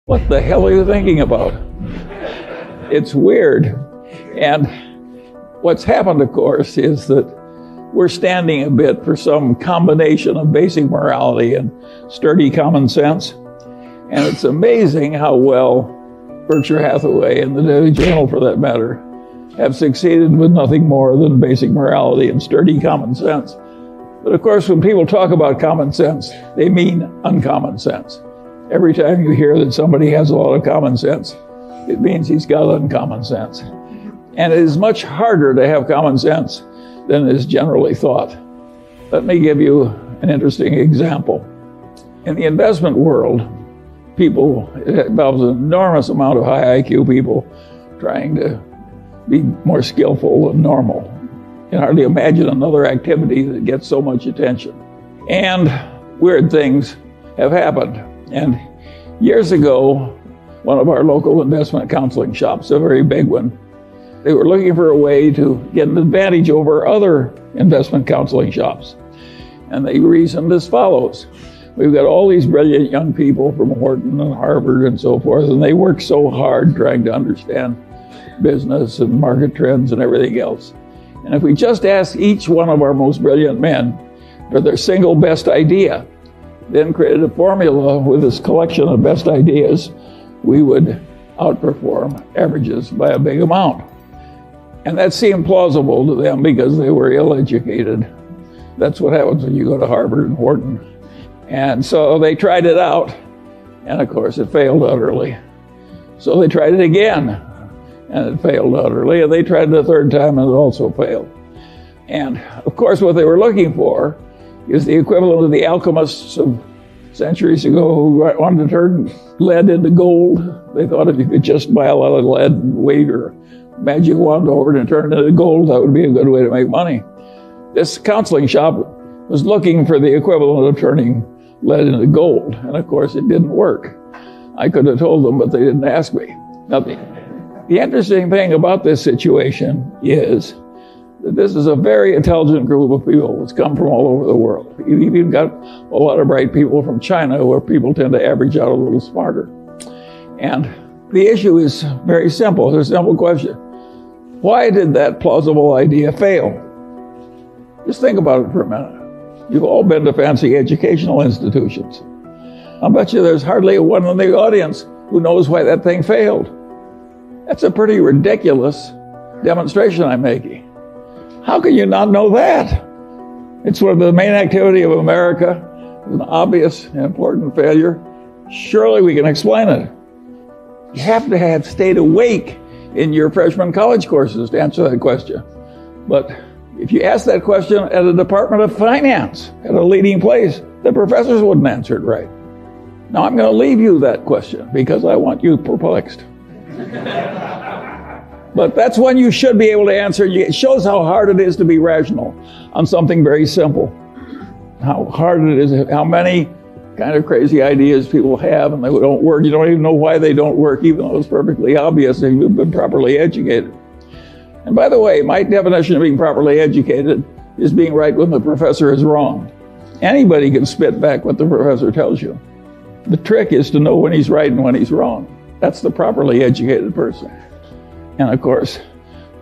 What the hell are you thinking about? It's weird. And what's happened, of course, is that we're standing a bit for some combination of basic morality and sturdy common sense. And it's amazing how well Berkshire Hathaway and the Daily Journal, for that matter, have succeeded with nothing more than basic morality and sturdy common sense. But of course, when people talk about common sense, they mean uncommon sense. Every time you hear that somebody has a lot of common sense, it means he's got uncommon sense. And it is much harder to have common sense than is generally thought. Let me give you an interesting example. In the investment world, it involves an enormous amount of high IQ people trying to be more skillful than normal. You can hardly imagine another activity that gets so much attention. And weird things have happened. And years ago, one of our local investment counseling shops, a very big one, they were looking for a way to get an advantage over other investment counseling shops. And they reasoned as follows. We've got all these brilliant young people from Wharton and Harvard and so forth, and they work so hard trying to understand business and market trends and everything else. And if we just ask each one of our most brilliant men for their single best idea, then created a formula with this collection of best ideas, we would outperform averages by a big amount. And that seemed plausible to them because they were ill-educated. That's what happens when you go to Harvard and Wharton. And so they tried it out, and of course it failed utterly. So they tried it again, and it failed utterly, and they tried it a third time, and it also failed. And of course what they were looking for is the equivalent of the alchemists of centuries ago who wanted to turn lead into gold. They thought if you could just buy a lot of lead and wave your magic wand over it and turn it into gold, that would be a good way to make money. This counseling shop was looking for the equivalent of turning lead into gold, and of course it didn't work. I could have told them, but they didn't ask me. Now, the interesting thing about this situation is that this is a very intelligent group of people that's come from all over the world. You've even got a lot of bright people from China where people tend to average out a little smarter. And the issue is very simple. It's a simple question. Why did that plausible idea fail? Just think about it for a minute. You've all been to fancy educational institutions. I'll bet you there's hardly one in the audience who knows why that thing failed. That's a pretty ridiculous demonstration I'm making. How can you not know that? It's one of the main activity of America. It's an obvious and important failure. Surely we can explain it. You have to have stayed awake in your freshman college courses to answer that question. But if you ask that question at a Department of Finance, at a leading place, the professors wouldn't answer it right. Now I'm going to leave you that question because I want you perplexed. But that's one you should be able to answer. It shows how hard it is to be rational on something very simple. How hard it is, how many kind of crazy ideas people have and they don't work. You don't even know why they don't work, even though it's perfectly obvious if you've been properly educated. And by the way, my definition of being properly educated is being right when the professor is wrong. Anybody can spit back what the professor tells you. The trick is to know when he's right and when he's wrong. That's the properly educated person. And of course,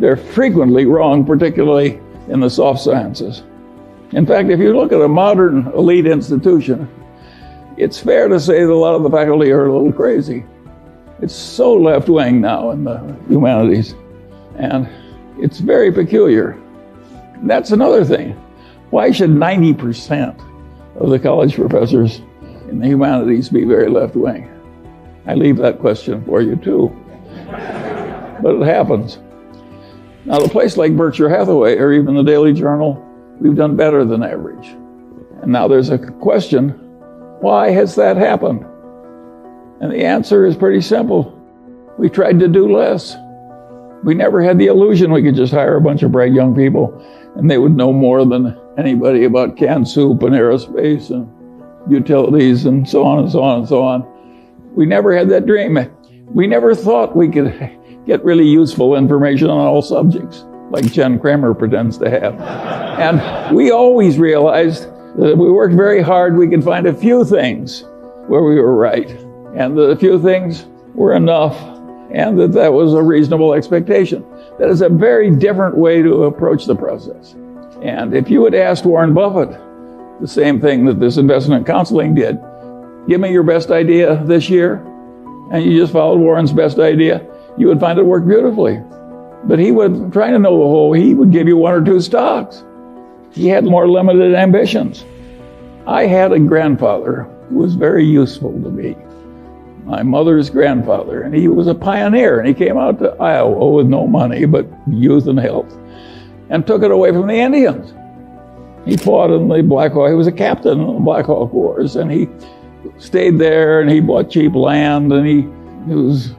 they're frequently wrong, particularly in the soft sciences. In fact, if you look at a modern elite institution, it's fair to say that a lot of the faculty are a little crazy. It's so left-wing now in the humanities, and it's very peculiar. That's another thing. Why should 90% of the college professors in the humanities be very left-wing? I leave that question for you too. But it happens. Now, a place like Berkshire Hathaway or even the Daily Journal, we've done better than average. And now there's a question, why has that happened? And the answer is pretty simple. We tried to do less. We never had the illusion we could just hire a bunch of bright young people and they would know more than anybody about canned soup and aerospace and utilities and so on and so on and so on. We never had that dream. We never thought we could get really useful information on all subjects, like Jen Kramer pretends to have. And we always realized that if we worked very hard, we could find a few things where we were right. and that a few things were enough, and that was a reasonable expectation. That is a very different way to approach the process. And if you had asked Warren Buffett the same thing that this investment counseling did, give me your best idea this year, and you just followed Warren's best idea, you would find it worked beautifully. But he would, trying to know the whole, he would give you one or two stocks. He had more limited ambitions. I had a grandfather who was very useful to me, my mother's grandfather, and he was a pioneer, and he came out to Iowa with no money but youth and health, and took it away from the Indians. He fought in the Black Hawk, he was a captain in the Black Hawk Wars, and he stayed there, and he bought cheap land, and he was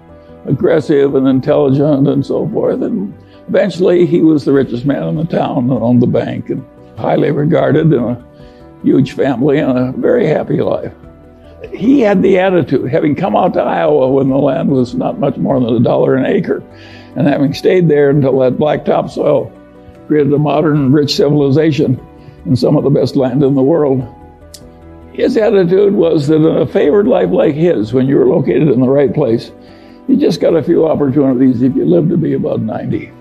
aggressive and intelligent and so forth, and eventually he was the richest man in the town and owned the bank, and highly regarded, in a huge family and a very happy life. He had the attitude, having come out to Iowa when the land was not much more than $1 an acre, and having stayed there until that black topsoil created a modern, rich civilization and some of the best land in the world. His attitude was that in a favored life like his, when you were located in the right place, you just got a few opportunities if you lived to be about 90.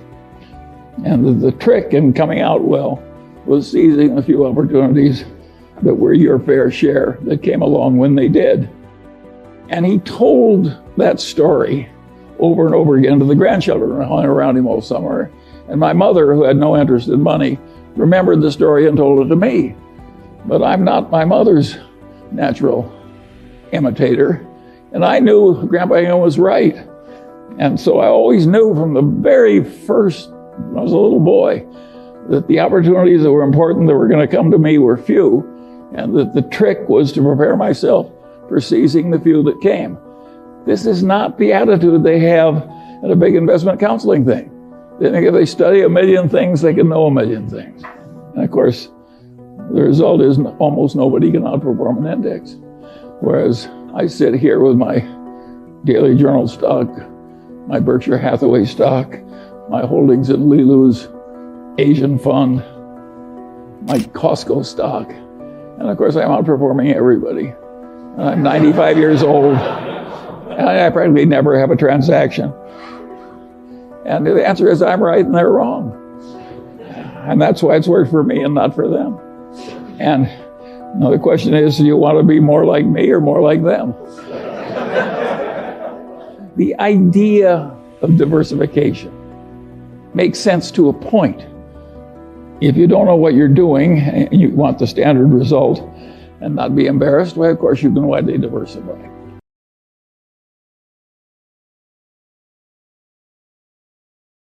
And the trick in coming out well was seizing a few opportunities that were your fair share that came along when they did. And he told that story over and over again to the grandchildren who hung around him all summer. And my mother, who had no interest in money, remembered the story and told it to me. But I'm not my mother's natural imitator. And I knew Grandpa Hingham was right. And so I always knew from the very first, when I was a little boy, that the opportunities that were important that were going to come to me were few, and that the trick was to prepare myself for seizing the few that came. This is not the attitude they have at a big investment counseling thing. They think if they study a million things, they can know a million things. And of course, the result is almost nobody can outperform an index. Whereas I sit here with my Daily Journal stock, my Berkshire Hathaway stock, my holdings in Lilu's Asian fund, my Costco stock. And of course, I'm outperforming everybody. And I'm 95 years old, and I practically never have a transaction. And the answer is I'm right and they're wrong. And that's why it's worked for me and not for them. And the question is, do you want to be more like me or more like them? The idea of diversification makes sense to a point. If you don't know what you're doing and you want the standard result and not be embarrassed, well, of course, you can widely diversify.